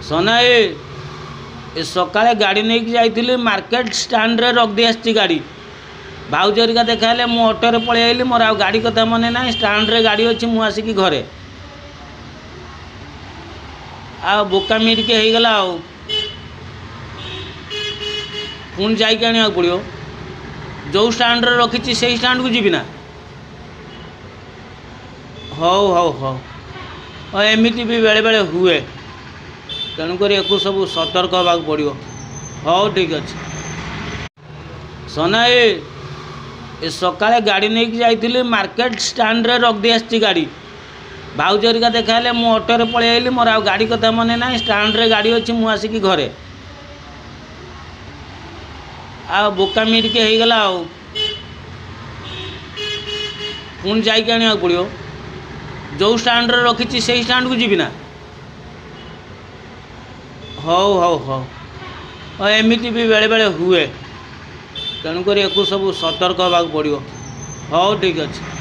ସନାଇ ଏ ସକାଳେ ଗାଡ଼ି ନେଇକି ଯାଇଥିଲି ମାର୍କେଟ ଷ୍ଟାଣ୍ଡରେ ରଖିଦେଇ ଆସିଛି ଗାଡ଼ି। ଭାଉଜ ହେରିକା ଦେଖା ହେଲେ ମୁଁ ଅଟୋରେ ପଳେଇ ଆଇଲି। ମୋର ଆଉ ଗାଡ଼ି କଥା ମନେ ନାହିଁ। ଷ୍ଟାଣ୍ଡରେ ଗାଡ଼ି ଅଛି, ମୁଁ ଆସିକି ଘରେ। ଆଉ ବୋକାମି ଟିକେ ହେଇଗଲା ଆଉ। ପୁଣି ଯାଇକି ଆଣିବାକୁ ପଡ଼ିବ। ଯେଉଁ ଷ୍ଟାଣ୍ଡରେ ରଖିଛି ସେଇ ଷ୍ଟାଣ୍ଡକୁ ଯିବି ନା? ହଉ ହଉ ହଉ ହଉ, ଏମିତି ବି ବେଳେବେଳେ ହୁଏ। ତେଣୁକରି ୟାକୁ ସବୁ ସତର୍କ ହେବାକୁ ପଡ଼ିବ। ହଉ ଠିକ୍ ଅଛି। ସନାଇ ଏ ସକାଳେ ଗାଡ଼ି ନେଇକି ଯାଇଥିଲି ମାର୍କେଟ ଷ୍ଟାଣ୍ଡରେ ରଖିଦେଇ ଆସିଛି ଗାଡ଼ି। ଭାଉଜ ହେରିକା ଦେଖା ହେଲେ ମୁଁ ଅଟୋରେ ପଳେଇ ଆଇଲି। ମୋର ଆଉ ଗାଡ଼ି କଥା ମନେ ନାହିଁ। ଷ୍ଟାଣ୍ଡରେ ଗାଡ଼ି ଅଛି, ମୁଁ ଆସିକି ଘରେ। ଆଉ ବୋକାମି ଟିକେ ହେଇଗଲା ଆଉ। ପୁଣି ଯାଇକି ଆଣିବାକୁ ପଡ଼ିବ। ଯେଉଁ ଷ୍ଟାଣ୍ଡରେ ରଖିଛି ସେଇ ଷ୍ଟାଣ୍ଡକୁ ଯିବି ନା? ହଉ ହଉ ହଉ ହଉ, ଏମିତି ବି ବେଳେବେଳେ ହୁଏ। ତେଣୁକରି ୟାକୁ ସବୁ ସତର୍କ ହେବାକୁ ପଡ଼ିବ। ହଉ ଠିକ୍ ଅଛି।